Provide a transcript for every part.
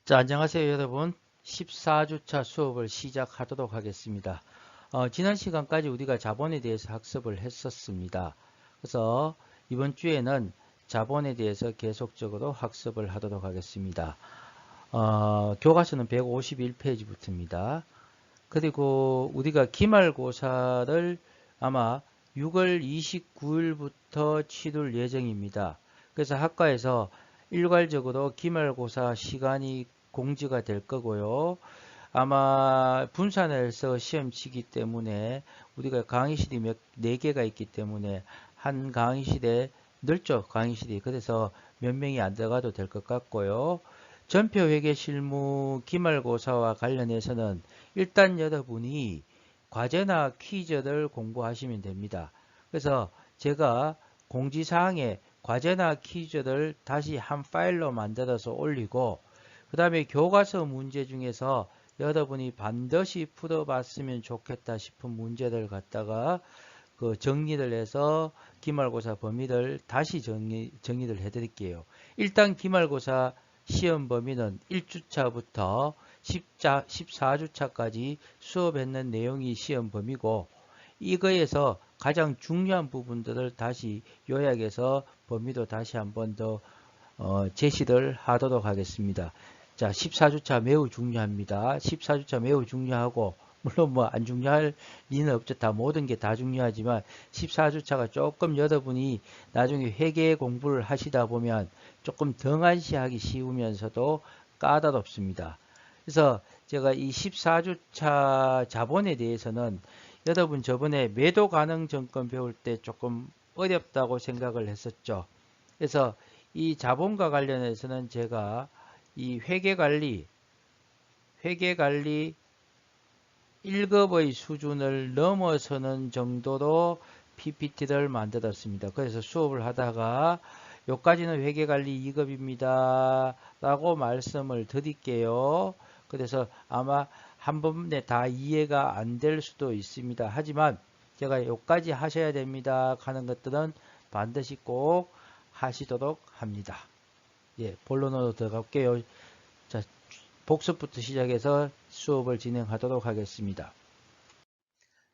자, 안녕하세요, 여러분. 14주차 수업을 시작하도록 하겠습니다. 지난 시간까지 우리가 자본에 대해서 학습을 했었습니다. 그래서 이번 주에는 자본에 대해서 계속적으로 학습을 하도록 하겠습니다. 교과서는 151페이지부터입니다. 그리고 우리가 기말고사를 아마 6월 29일부터 치룰 예정입니다. 그래서 학과에서 일괄적으로 기말고사 시간이 공지가 될 거고요. 아마 분산해서 시험 치기 때문에 우리가 강의실이 4개가 있기 때문에 한 강의실에 넓죠, 강의실이. 그래서 몇 명이 안 들어가도 될 것 같고요. 전표회계 실무 기말고사와 관련해서는 일단 여러분이 과제나 퀴즈를 공부하시면 됩니다. 그래서 제가 공지사항에 과제나 퀴즈를 다시 한 파일로 만들어서 올리고 그 다음에 교과서 문제 중에서 여러분이 반드시 풀어봤으면 좋겠다 싶은 문제를 갖다가 정리를 해서 기말고사 범위를 다시 정리를 해드릴게요. 일단 기말고사 시험 범위는 1주차부터 14주차까지 수업했는 내용이 시험 범위고 이거에서 가장 중요한 부분들을 다시 요약해서 범위도 다시 한번 더 제시를 하도록 하겠습니다. 자, 14주차 매우 중요합니다. 14주차 매우 중요하고 물론 뭐 안 중요할 리는 없죠. 다 모든 게 다 중요하지만 14주차가 조금 여러분이 나중에 회계 공부를 하시다 보면 조금 등한시하기 쉬우면서도 까다롭습니다. 그래서 제가 이 14주차 자본에 대해서는 여러분 저번에 매도 가능 증권 배울 때 조금 어렵다고 생각을 했었죠. 그래서 이 자본과 관련해서는 제가 이 회계관리 1급의 수준을 넘어서는 정도로 PPT를 만들었습니다. 그래서 수업을 하다가 여기까지는 회계관리 2급입니다. 라고 말씀을 드릴게요. 그래서 아마 한 번에 다 이해가 안 될 수도 있습니다. 하지만 제가 여기까지 하셔야 됩니다. 하는 것들은 반드시 꼭 하시도록 합니다. 예, 본론으로 들어갈게요. 자, 복습부터 시작해서 수업을 진행하도록 하겠습니다.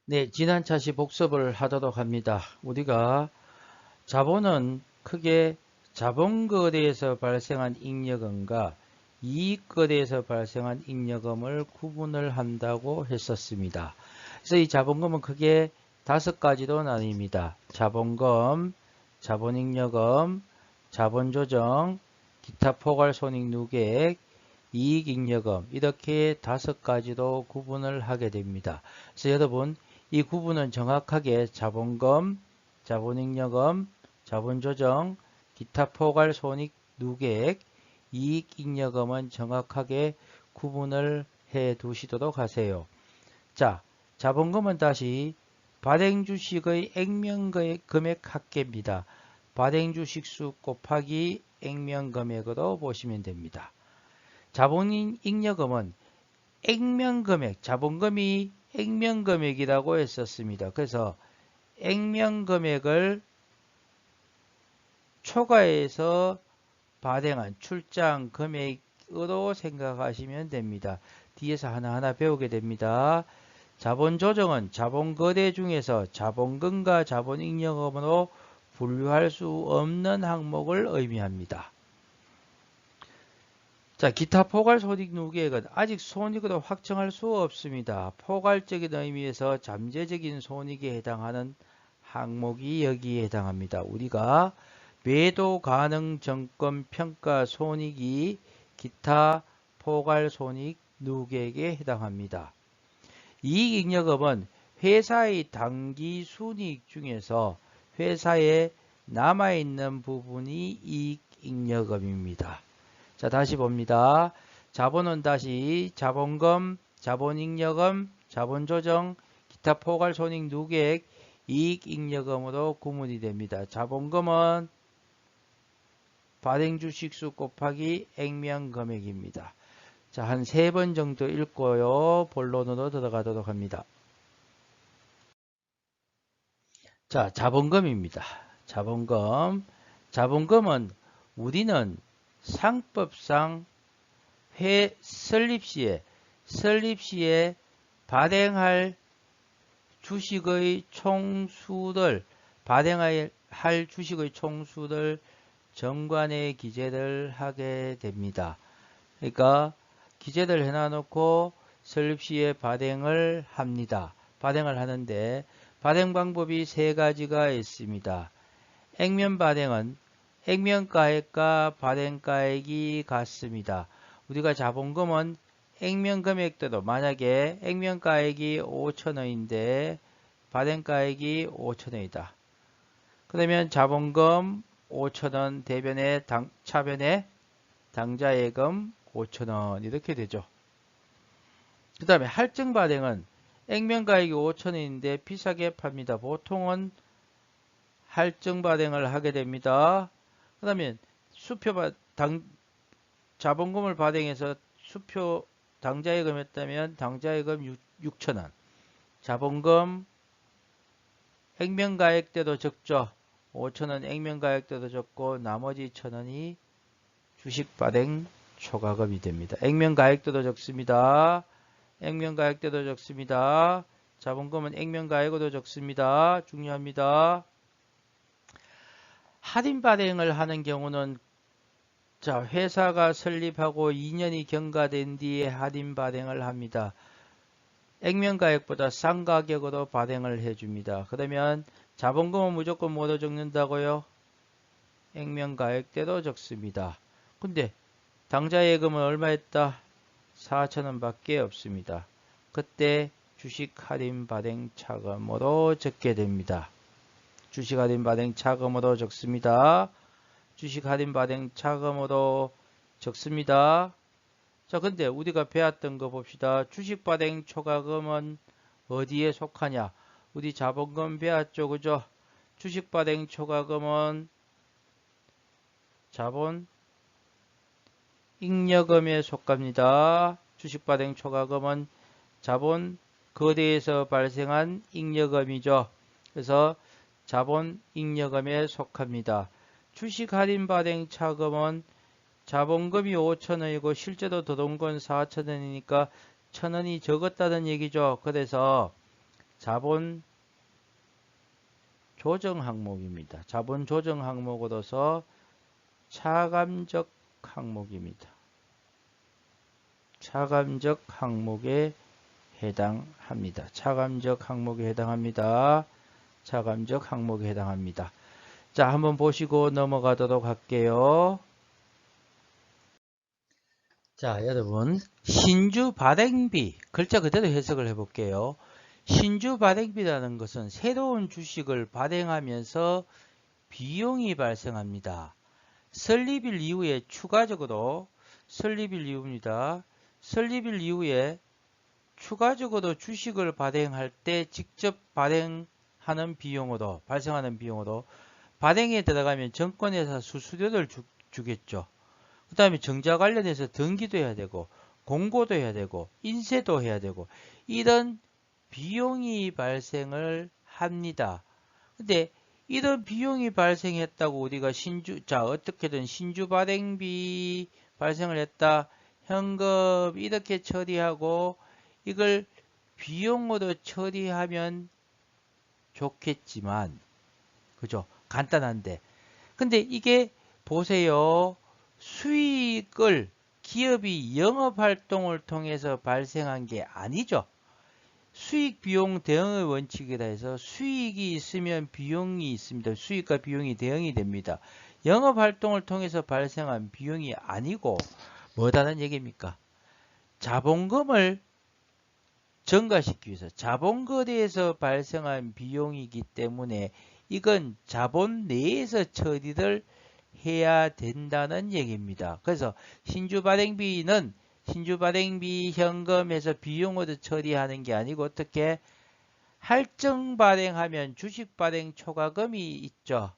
네, 지난 차시 복습을 하도록 합니다. 우리가 자본은 크게 자본거래에서 발생한 잉여금과 이익거래에서 발생한 잉여금을 구분을 한다고 했었습니다. 그래서 이 자본금은 크게 5가지로 나뉩니다. 자본금, 자본잉여금, 자본조정, 기타 포괄손익 누계액, 이익잉여금 이렇게 5가지로 구분을 하게 됩니다. 그래서 여러분 이 구분은 정확하게 자본금, 자본잉여금, 자본조정, 기타 포괄손익 누계액, 이익잉여금은 정확하게 구분을 해 두시도록 하세요. 자, 자본금은 다시 발행주식의 액면금액 합계입니다. 발행주식수 곱하기 액면금액으로 보시면 됩니다. 자본잉여금은 액면금액, 자본금이 액면금액이라고 했었습니다. 그래서 액면금액을 초과해서 발행한 출장 금액으로 생각하시면 됩니다. 뒤에서 하나하나 배우게 됩니다. 자본조정은 자본거래 중에서 자본금과 자본잉여금으로 분류할 수 없는 항목을 의미합니다. 자, 기타 포괄손익 누계액은 아직 손익으로 확정할 수 없습니다. 포괄적인 의미에서 잠재적인 손익에 해당하는 항목이 여기에 해당합니다. 우리가 매도 가능 정권 평가 손익이 기타 포괄손익 누계액에 해당합니다. 이익잉여금은 회사의 당기 순이익 중에서 회사에 남아있는 부분이 이익잉여금입니다. 자, 다시 봅니다. 자본은 다시 자본금, 자본잉여금, 자본조정, 기타 포괄손익 누계액, 이익잉여금으로 구분이 됩니다. 자본금은 발행주식수 곱하기 액면금액입니다. 자, 한 3번 정도 읽고요. 본론으로 들어가도록 합니다. 자, 자본금입니다. 자본금. 자본금은 우리는 상법상 설립시에 발행할 주식의 총수들, 정관에 기재를 하게 됩니다. 그러니까 기재를 해놔놓고 설립시에 발행을 합니다. 발행을 하는데 발행 방법이 세 가지가 있습니다. 액면 발행은 액면가액과 발행가액이 같습니다. 우리가 자본금은 액면 금액대도 만약에 액면가액이 5,000원인데 발행가액이 5,000원이다. 그러면 자본금 5,000원 대변에 차변에 당좌예금 5,000원 이렇게 되죠. 그 다음에 할증 발행은 액면가액이 5,000원인데 비싸게 팝니다. 보통은 할증 발행을 하게 됩니다. 그 다음에 자본금을 발행해서 수표 당좌예금 했다면 당좌예금 6,000원. 자본금 액면가액 때도 적죠. 5,000원 액면가액 때도 적고 나머지 1,000원이 주식 발행 초과금이 됩니다. 액면가액 때도 적습니다. 액면가액 때도 적습니다. 자본금은 액면가액으로 적습니다. 중요합니다. 할인 발행을 하는 경우는 자, 회사가 설립하고 2년이 경과된 뒤에 할인 발행을 합니다. 액면가액보다 싼 가격으로 발행을 해줍니다. 그러면 자본금은 무조건 뭐로 적는다고요? 액면가액 때도 적습니다. 근데 당좌예금은 얼마 했다? 4,000원 밖에 없습니다. 그때 주식 할인 발행 차감으로 적게 됩니다. 주식 할인 발행 차감으로 적습니다. 주식 할인 발행 차감으로 적습니다. 자, 근데 우리가 배웠던 거 봅시다. 주식 발행 초과금은 어디에 속하냐? 우리 자본금 배웠죠, 그죠? 주식 발행 초과금은 자본 잉여금에 속합니다. 주식 발행 초과금은 자본 거래에서 발생한 잉여금이죠. 그래서 자본 잉여금에 속합니다. 주식 할인 발행 차금은 자본금이 5,000원이고 실제로 들어온 건 4,000원이니까 1,000원이 적었다는 얘기죠. 그래서 자본 조정 항목입니다. 자본 조정 항목으로서 차감적 항목입니다. 차감적 항목에 해당합니다. 차감적 항목에 해당합니다. 차감적 항목에 해당합니다. 자, 한번 보시고 넘어가도록 할게요. 자, 여러분, 신주 발행비, 글자 그대로 해석을 해볼게요. 신주 발행비라는 것은 새로운 주식을 발행하면서 비용이 발생합니다. 설립일 이후에 추가적으로 설립일 이후입니다. 설립일 이후에 추가적으로 주식을 발행할 때 직접 발행하는 비용으로 발생하는 비용으로 발행에 들어가면 증권회사 수수료를 주겠죠. 그 다음에 정자 관련해서 등기도 해야 되고 공고도 해야 되고 인쇄도 해야 되고 이런 비용이 발생을 합니다. 근데 이런 비용이 발생했다고 우리가 어떻게든 신주 발행비 발생을 했다. 현금 이렇게 처리하고 이걸 비용으로 처리하면 좋겠지만 그죠? 간단한데 근데 이게 보세요. 수익을 기업이 영업활동을 통해서 발생한 게 아니죠. 수익 비용 대응의 원칙이라 해서 수익이 있으면 비용이 있습니다. 수익과 비용이 대응이 됩니다. 영업활동을 통해서 발생한 비용이 아니고 뭐다는 얘기입니까? 자본금을 증가시키기 위해서 자본거래에서 발생한 비용이기 때문에 이건 자본 내에서 처리를 해야 된다는 얘기입니다. 그래서 신주발행비는 신주발행비 현금에서 비용으로 처리하는 게 아니고 어떻게 할증 발행하면 주식 발행 초과금이 있죠.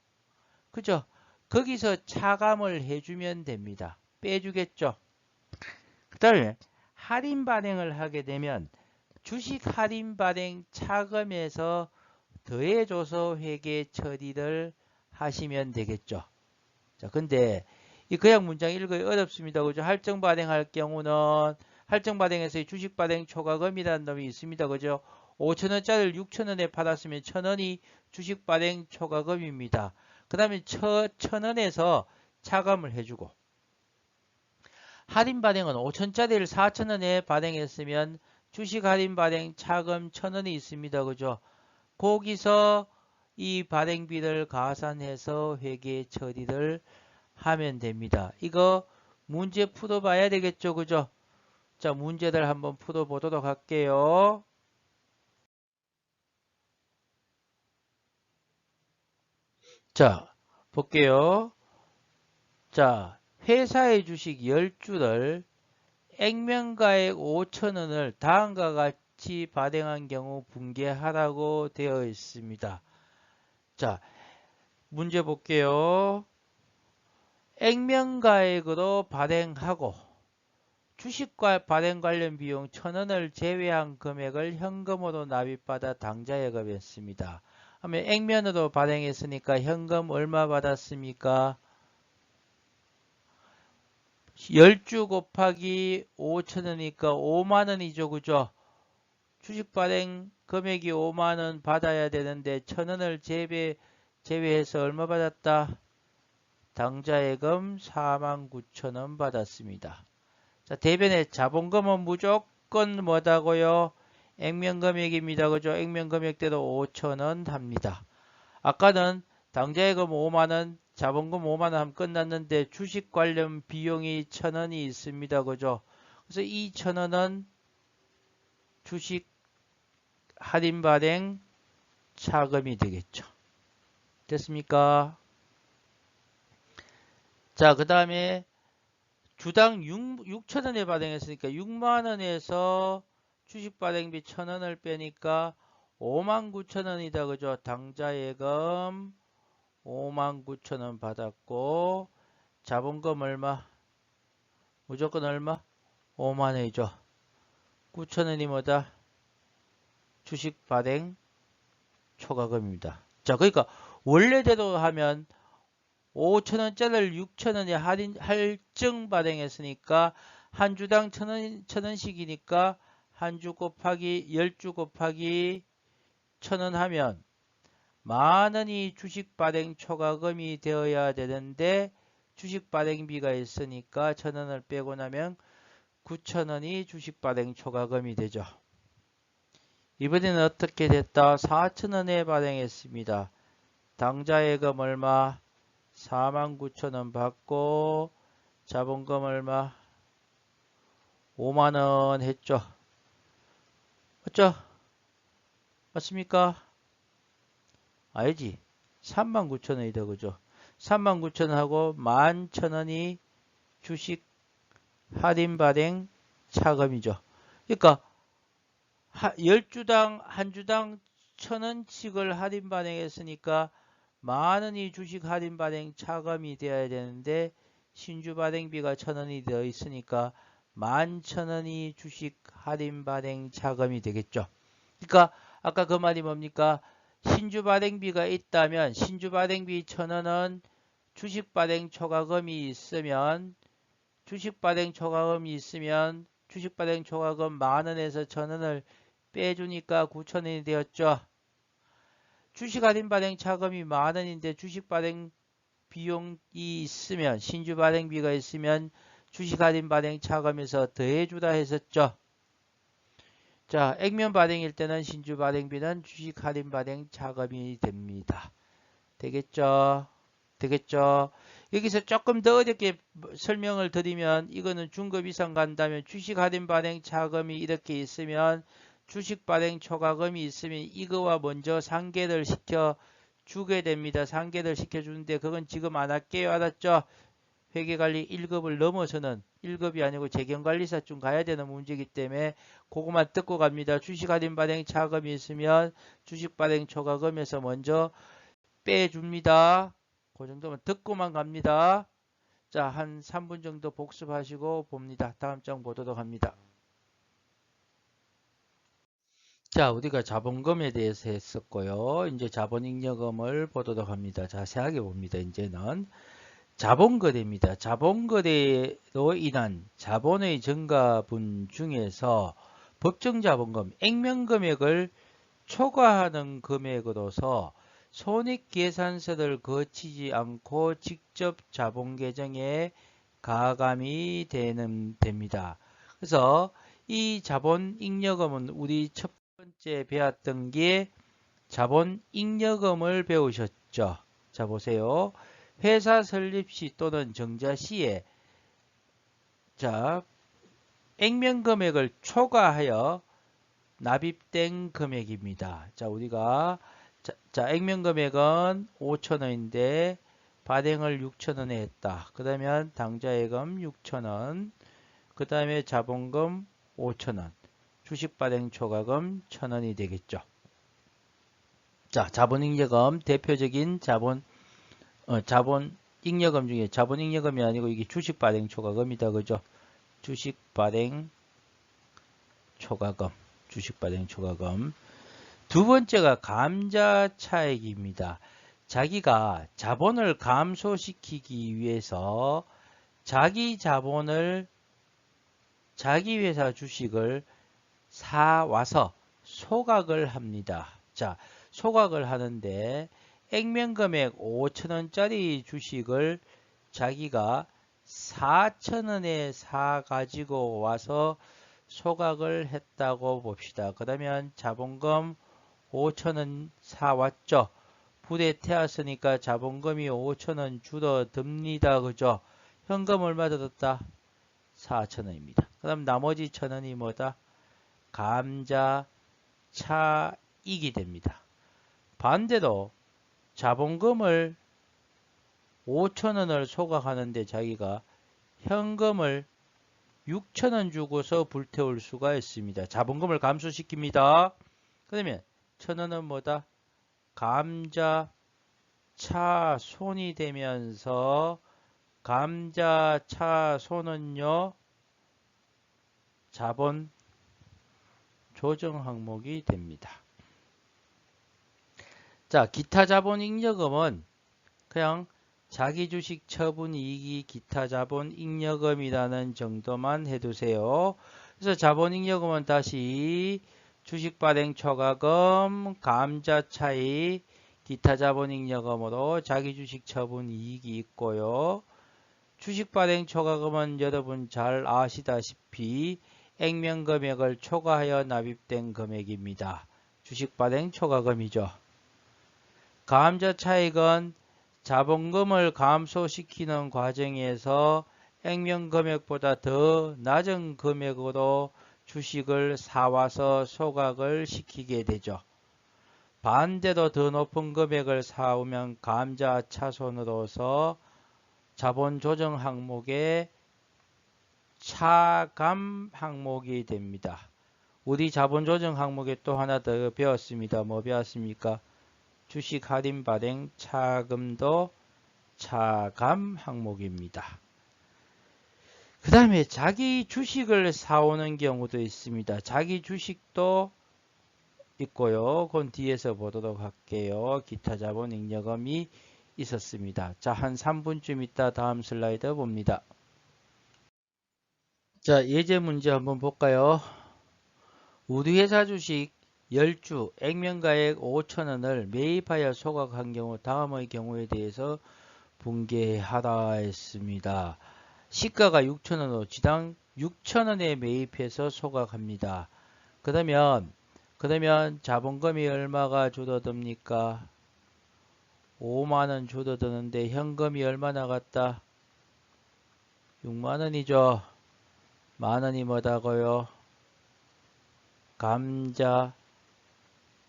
그죠? 거기서 차감을 해주면 됩니다. 빼주겠죠. 그 다음에 할인 발행을 하게 되면 주식 할인 발행 차감에서 더해줘서 회계 처리를 하시면 되겠죠. 자, 근데 이 그냥 문장 읽기 어렵습니다. 그죠? 할증 발행할 경우는 할증 발행에서의 주식 발행 초과금이라는 놈이 있습니다. 그죠? 5천원짜리를 6천원에 팔았으면 1,000원이 주식 발행 초과금입니다. 그 다음에 1,000원에서 차감을 해주고 할인 발행은 5천짜리를 4천원에 발행했으면 주식 할인 발행 차금 1,000원이 있습니다. 그죠? 거기서 이 발행비를 가산해서 회계 처리를 하면 됩니다. 이거 문제 풀어봐야 되겠죠. 그죠? 자, 문제들 한번 풀어보도록 할게요. 자, 볼게요. 자, 회사의 주식 10주를 액면가액 5천원을 다음과 같이 발행한 경우 분개하라고 되어 있습니다. 자, 문제 볼게요. 액면가액으로 발행하고 주식과 발행 관련 비용 1,000원을 제외한 금액을 현금으로 납입받아 당좌예금했습니다. 하면 액면으로 발행했으니까 현금 얼마 받았습니까? 10주 곱하기 5천원이니까 5만원이죠. 그죠? 주식 발행 금액이 5만원 받아야 되는데 1,000원을 제외해서 얼마 받았다? 당좌예금 49,000원 받았습니다. 자, 대변의 자본금은 무조건 뭐다고요? 액면금액입니다. 그죠? 액면금액대로 5,000원 합니다. 아까는 당좌예금 5만원, 자본금 5만원 하면 끝났는데 주식 관련 비용이 1,000원이 있습니다. 그죠? 그래서 이 1,000원은 주식 할인 발행 차금이 되겠죠. 됐습니까? 자, 그 다음에 주당 6천원에 발행했으니까 6만원에서 주식 발행비 1,000원을 빼니까 59,000원이다. 그죠? 당좌예금 59,000원 받았고 자본금 얼마? 무조건 얼마? 5만원이죠. 9,000원이 뭐다? 주식 발행 초과금입니다. 자, 그러니까 원래대로 하면 5천원짜리를 6천원에 할증 발행했으니까 한 주당 1,000원씩이니까 한 주 곱하기 10주 곱하기 1,000원 하면 만원이 주식 발행 초과금이 되어야 되는데 주식 발행비가 있으니까 1,000원을 빼고 나면 9,000원이 주식 발행 초과금이 되죠. 이번에는 어떻게 됐다? 4,000원에 발행했습니다. 당좌예금 얼마? 49,000원 받고 자본금 얼마? 5만원 했죠. 맞죠? 맞습니까? 알지? 39,000원이다. 그죠? 39,000원하고 11,000원이 주식 할인 발행 차금이죠. 그러니까 10주당 한 주당 1,000원씩을 할인 발행했으니까 만원이 주식 할인 발행 차감이 되어야 되는데 신주 발행비가 1,000원이 되어 있으니까 11,000원이 주식 할인 발행 차감이 되겠죠. 그러니까 아까 그 말이 뭡니까? 신주 발행비가 있다면 신주 발행비 1,000원은 주식 발행 초과금이 있으면 주식 발행 초과금이 있으면 주식 발행 초과금 만원에서 1,000원을 빼주니까 9,000원이 되었죠. 주식 할인 발행 차금이 만원인데 주식 발행 비용이 있으면 신주 발행비가 있으면 주식 할인 발행 차금에서 더해주다 했었죠. 자, 액면 발행일 때는 신주 발행비는 주식 할인 발행 차금이 됩니다. 되겠죠? 되겠죠? 여기서 조금 더 어렵게 설명을 드리면 이거는 중급 이상 간다면 주식 할인 발행 차금이 이렇게 있으면 주식 발행 초과금이 있으면 이거와 먼저 상계를 시켜 주게 됩니다. 상계를 시켜주는데 그건 지금 안 할게요. 알았죠? 회계관리 1급을 넘어서는 1급이 아니고 재경관리사쯤 가야 되는 문제이기 때문에 그것만 듣고 갑니다. 주식 할인 발행 차금이 있으면 주식 발행 초과금에서 먼저 빼줍니다. 그 정도면 듣고만 갑니다. 자, 한 3분 정도 복습하시고 봅니다. 다음 장 보도록 합니다. 자, 우리가 자본금에 대해서 했었고요. 이제 자본잉여금을 보도록 합니다. 자세하게 봅니다. 이제는. 자본거래입니다. 자본거래로 인한 자본의 증가분 중에서 법정자본금, 액면금액을 초과하는 금액으로서 손익계산서를 거치지 않고 직접 자본계정에 가감이 됩니다. 그래서 이 자본잉여금은 우리 첫 번째 배웠던 게 자본잉여금을 배우셨죠. 자, 보세요. 회사 설립 시 또는 정자 시에 자, 액면금액을 초과하여 납입된 금액입니다. 자, 우리가 액면금액은 5,000원인데 발행을 6,000원에 했다. 그러면 당좌예금 6,000원, 그 다음에 자본금 5,000원, 주식 발행 초과금 1,000원이 되겠죠. 자, 자본잉여금 대표적인 자본잉여금 중에 자본잉여금이 아니고 이게 주식 발행 초과금이다, 그죠? 주식 발행 초과금. 주식 발행 초과금. 두 번째가 감자 차익입니다. 자기가 자본을 감소시키기 위해서 자기 자본을 자기 회사 주식을 사와서 소각을 합니다. 자, 소각을 하는데 액면금액 5,000원짜리 주식을 자기가 4,000원에 사 가지고 와서 소각을 했다고 봅시다. 그러면 자본금 5,000원 사왔죠. 부대 태웠으니까 자본금이 5,000원 줄어듭니다. 그죠? 현금 얼마 들었다? 4,000원입니다. 그럼 나머지 1,000원이 뭐다? 감자 차익이 됩니다. 반대로 자본금을 5,000원을 소각하는데 자기가 현금을 6,000원 주고서 불태울 수가 있습니다. 자본금을 감소시킵니다. 그러면 1,000원은 뭐다? 감자 차손이 되면서 감자 차손은요 자본 조정 항목이 됩니다. 자, 기타 자본 잉여금은 그냥 자기 주식 처분 이익이 기타 자본 잉여금이라는 정도만 해두세요. 그래서 자본 잉여금은 다시 주식 발행 초과금, 감자 차익, 기타 자본 잉여금으로 자기 주식 처분 이익이 있고요. 주식 발행 초과금은 여러분 잘 아시다시피 액면 금액을 초과하여 납입된 금액입니다. 주식 발행 초과금이죠. 감자 차익은 자본금을 감소시키는 과정에서 액면 금액보다 더 낮은 금액으로 주식을 사와서 소각을 시키게 되죠. 반대로 더 높은 금액을 사오면 감자 차손으로서 자본 조정 항목에 차감 항목이 됩니다. 우리 자본 조정 항목에 또 하나 더 배웠습니다. 뭐 배웠습니까? 주식 할인 발행 차금도 차감 항목입니다. 그 다음에 자기 주식을 사오는 경우도 있습니다. 자기 주식도 있고요. 그건 뒤에서 보도록 할게요. 기타 자본 잉여금이 있었습니다. 자, 한 3분쯤 있다 다음 슬라이드 봅니다. 자, 예제 문제 한번 볼까요? 우리 회사 주식 10주 액면가액 5,000원을 매입하여 소각한 경우 다음의 경우에 대해서 분개하라 했습니다. 시가가 6,000원으로 지당 6,000원에 매입해서 소각합니다. 그러면 자본금이 얼마가 줄어듭니까? 5만원 줄어드는데 현금이 얼마 나갔다? 6만원이죠. 만원이 뭐다고요? 감자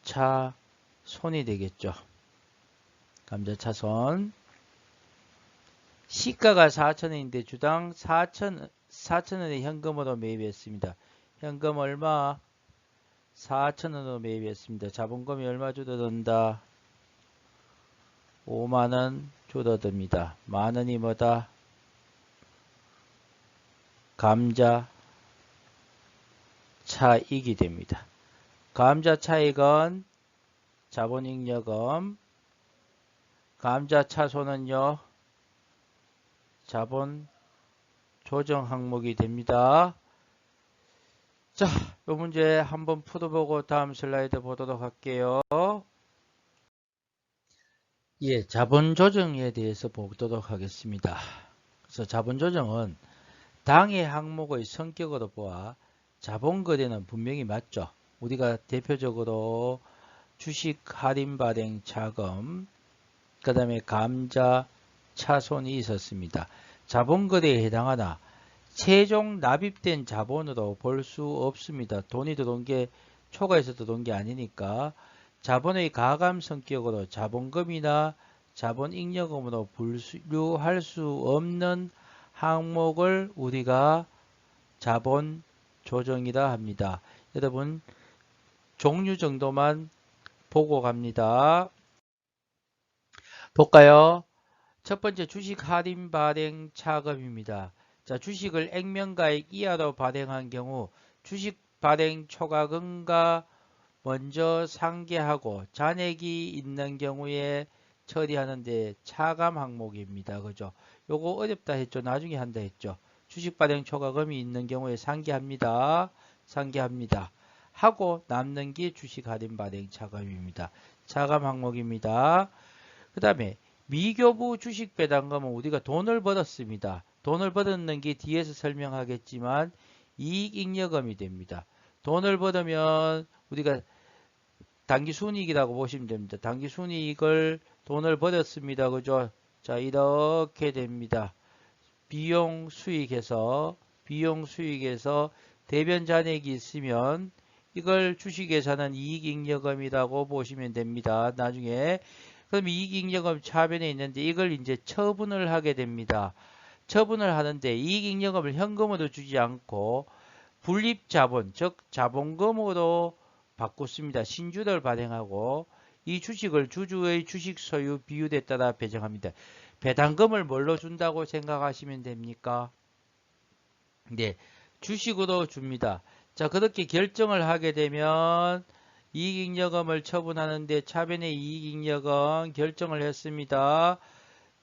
차 손이 되겠죠. 감자 차손. 시가가 4,000원인데 주당 4,000원의 현금으로 매입했습니다. 현금 얼마? 4,000원으로 매입했습니다. 자본금이 얼마 줄어든다? 5만원 줄어듭니다. 만원이 뭐다? 감자 차익이 됩니다. 감자 차익은 자본잉여금, 감자 차손은요 자본 조정 항목이 됩니다. 자, 이 문제 한번 풀어보고 다음 슬라이드 보도록 할게요. 예, 자본 조정에 대해서 보도록 하겠습니다. 그래서 자본 조정은 당해 항목의 성격으로 보아 자본 거래는 분명히 맞죠. 우리가 대표적으로 주식 할인 발행 자금, 그 다음에 감자 차손이 있었습니다. 자본 거래에 해당하나 최종 납입된 자본으로 볼 수 없습니다. 돈이 들어온 게 초과해서 들어온 게 아니니까 자본의 가감 성격으로 자본금이나 자본잉여금으로 분류할 수 없는 항목을 우리가 자본 조정이라 합니다. 여러분 종류 정도만 보고 갑니다. 볼까요? 첫 번째 주식 할인 발행 차금입니다. 자, 주식을 액면가액 이하로 발행한 경우 주식 발행 초과금과 먼저 상계하고 잔액이 있는 경우에 처리하는데 차감 항목입니다. 그죠? 요거 어렵다 했죠? 나중에 한다 했죠? 주식 발행 초과금이 있는 경우에 상계합니다. 상계합니다. 하고 남는 게 주식 할인 발행 차감입니다. 차감 항목입니다. 그 다음에 미교부 주식 배당금은 우리가 돈을 벌었습니다. 돈을 벌었는 게 뒤에서 설명하겠지만 이익잉여금이 됩니다. 돈을 벌으면 우리가 당기순이익이라고 보시면 됩니다. 당기순이익을 돈을 벌었습니다. 그죠? 자, 이렇게 됩니다. 비용수익에서 대변 잔액이 있으면 이걸 주식에서는 이익잉여금이라고 보시면 됩니다. 나중에 그럼 이익잉여금 차변에 있는데 이걸 이제 처분을 하게 됩니다. 처분을 하는데 이익잉여금을 현금으로 주지 않고 분립자본, 즉 자본금으로 바꿨습니다. 신주를 발행하고 이 주식을 주주의 주식 소유 비율에 따라 배정합니다. 배당금을 뭘로 준다고 생각하시면 됩니까? 네, 주식으로 줍니다. 자, 그렇게 결정을 하게 되면 이익잉여금을 처분하는데 차변의 이익잉여금 결정을 했습니다.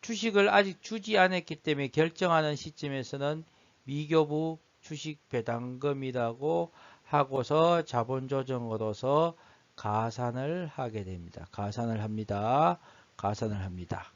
주식을 아직 주지 않았기 때문에 결정하는 시점에서는 미교부 주식 배당금이라고 하고서 자본조정으로서 가산을 하게 됩니다. 가산을 합니다. 가산을 합니다.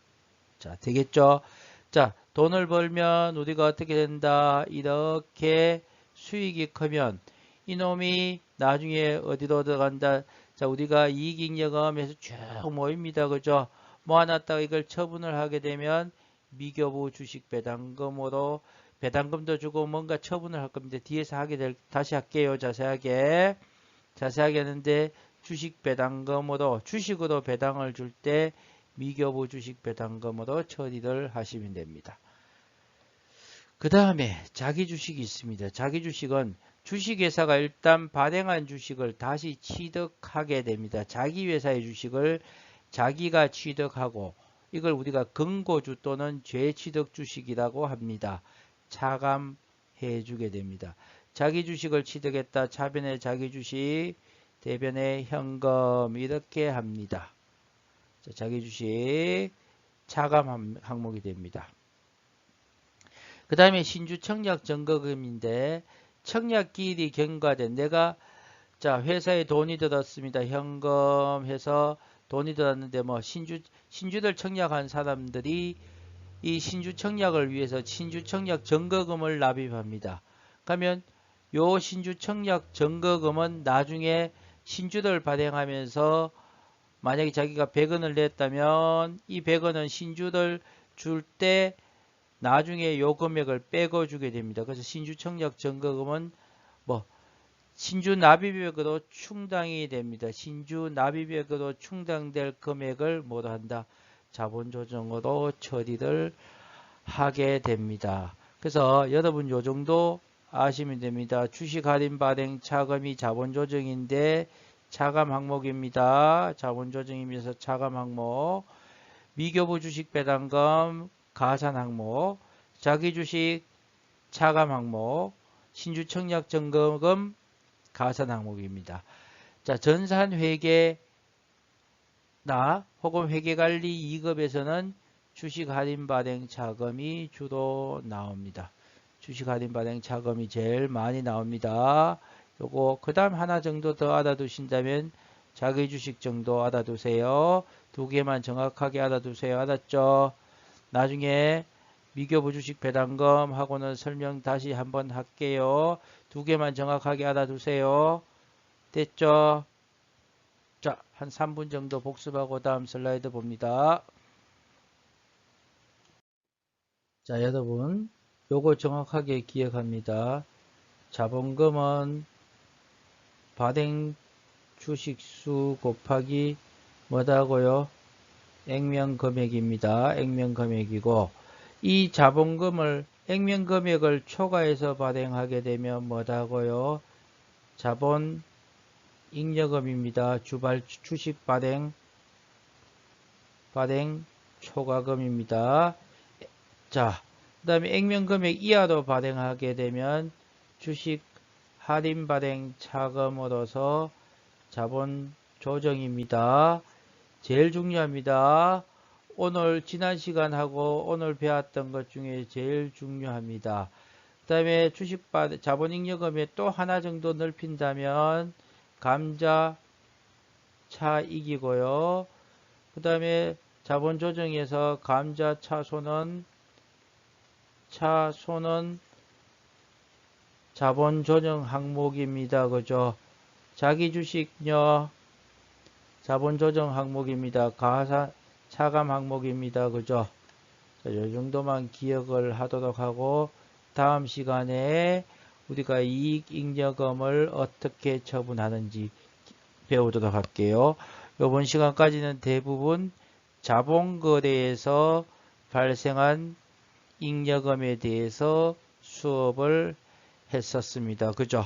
자, 되겠죠? 자, 돈을 벌면 우리가 어떻게 된다? 이렇게 수익이 크면 이놈이 나중에 어디로 들어간다? 자, 우리가 이익잉여금에서 쭉 모입니다. 그죠? 모아놨다가 이걸 처분을 하게 되면 미교부 주식 배당금으로 배당금도 주고 뭔가 처분을 할 겁니다. 뒤에서 다시 할게요. 자세하게 하는데 주식 배당금으로 주식으로 배당을 줄 때 미교부 주식 배당금으로 처리를 하시면 됩니다. 그 다음에 자기 주식이 있습니다. 자기 주식은 주식회사가 일단 발행한 주식을 다시 취득하게 됩니다. 자기 회사의 주식을 자기가 취득하고 이걸 우리가 근고주 또는 죄취득 주식이라고 합니다. 차감해 주게 됩니다. 자기 주식을 취득했다. 차변에 자기 주식, 대변에 현금 이렇게 합니다. 자, 자기 주식 차감 항목이 됩니다. 그 다음에 신주 청약 증거금인데 청약기일이 경과된 내가 자 회사에 돈이 들었습니다. 현금 해서 돈이 들었는데 뭐 신주들 청약한 사람들이 이 신주 청약을 위해서 신주 청약 증거금을 납입합니다. 그러면 요 신주 청약 증거금은 나중에 신주들 발행하면서 만약에 자기가 100원을 냈다면 이 100원은 신주들 줄 때 나중에 요 금액을 빼고 주게 됩니다. 그래서 신주 청약 증거금은 뭐 신주 납입액으로 충당이 됩니다. 신주 납입액으로 충당될 금액을 뭐로 한다? 자본조정으로 처리를 하게 됩니다. 그래서 여러분 요 정도 아시면 됩니다. 주식 할인 발행 차감이 자본조정인데 차감 항목입니다. 자본조정이면서 차감 항목, 미교부 주식 배당금 가산 항목, 자기 주식 차감 항목, 신주 청약 증거금 가산 항목입니다. 자, 전산 회계나 혹은 회계관리 2급에서는 주식 할인 발행 자금이 주로 나옵니다. 주식 할인 발행 자금이 제일 많이 나옵니다. 요거 그 다음 하나 정도 더 알아두신다면 자기 주식 정도 알아두세요. 두 개만 정확하게 알아두세요. 알았죠? 나중에 미교부 주식 배당금 하고는 설명 다시 한번 할게요. 두 개만 정확하게 알아두세요. 됐죠? 자, 한 3분 정도 복습하고 다음 슬라이드 봅니다. 자, 여러분, 요거 정확하게 기억합니다. 자본금은 발행 주식수 곱하기 뭐다고요? 액면금액입니다. 액면금액이고 이 자본금을 액면금액을 초과해서 발행하게 되면 뭐다고요? 자본잉여금입니다. 주식 발행 초과금입니다. 자, 그 다음에 액면금액 이하로 발행하게 되면 주식 할인 발행 차금으로서 자본 조정입니다. 제일 중요합니다. 오늘 지난 시간하고 오늘 배웠던 것 중에 제일 중요합니다. 그 다음에 주식 자본잉여금에 또 하나 정도 넓힌다면 감자 차익이고요. 그 다음에 자본 조정에서 감자 차손은 자본 조정 항목입니다. 그죠? 자기 주식요. 자본 조정 항목입니다. 차감 항목입니다. 그죠? 자, 요 정도만 기억을 하도록 하고 다음 시간에 우리가 이익잉여금을 어떻게 처분하는지 배우도록 할게요. 이번 시간까지는 대부분 자본거래에서 발생한 잉여금에 대해서 수업을 했었습니다. 그죠?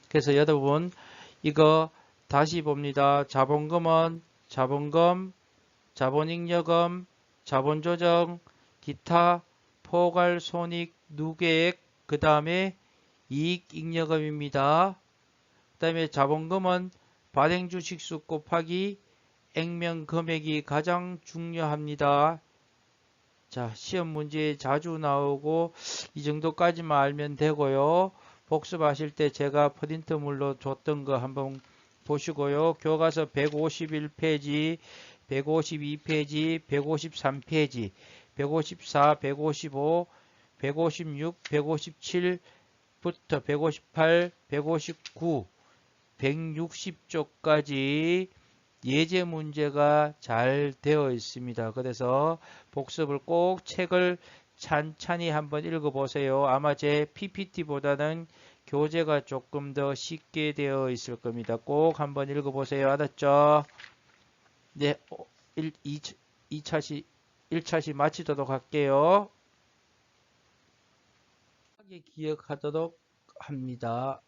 그래서 여러분 이거 다시 봅니다. 자본금은 자본금, 자본잉여금, 자본조정, 기타, 포괄손익, 누계액, 그 다음에 이익잉여금입니다. 그 다음에 자본금은 발행주식수 곱하기 액면금액이 가장 중요합니다. 자, 시험 문제에 자주 나오고 이 정도까지만 알면 되고요. 복습하실 때 제가 프린트물로 줬던 거 한번 보시고요. 교과서 151페이지, 152페이지, 153페이지, 154, 155, 156, 157부터 158, 159, 160쪽까지 예제 문제가 잘 되어 있습니다. 그래서 복습을 꼭 책을 찬찬히 한번 읽어보세요. 아마 제 PPT보다는 교재가 조금 더 쉽게 되어 있을 겁니다. 꼭 한번 읽어보세요. 알았죠? 네, 1차시 마치도록 할게요. 기억하도록 합니다.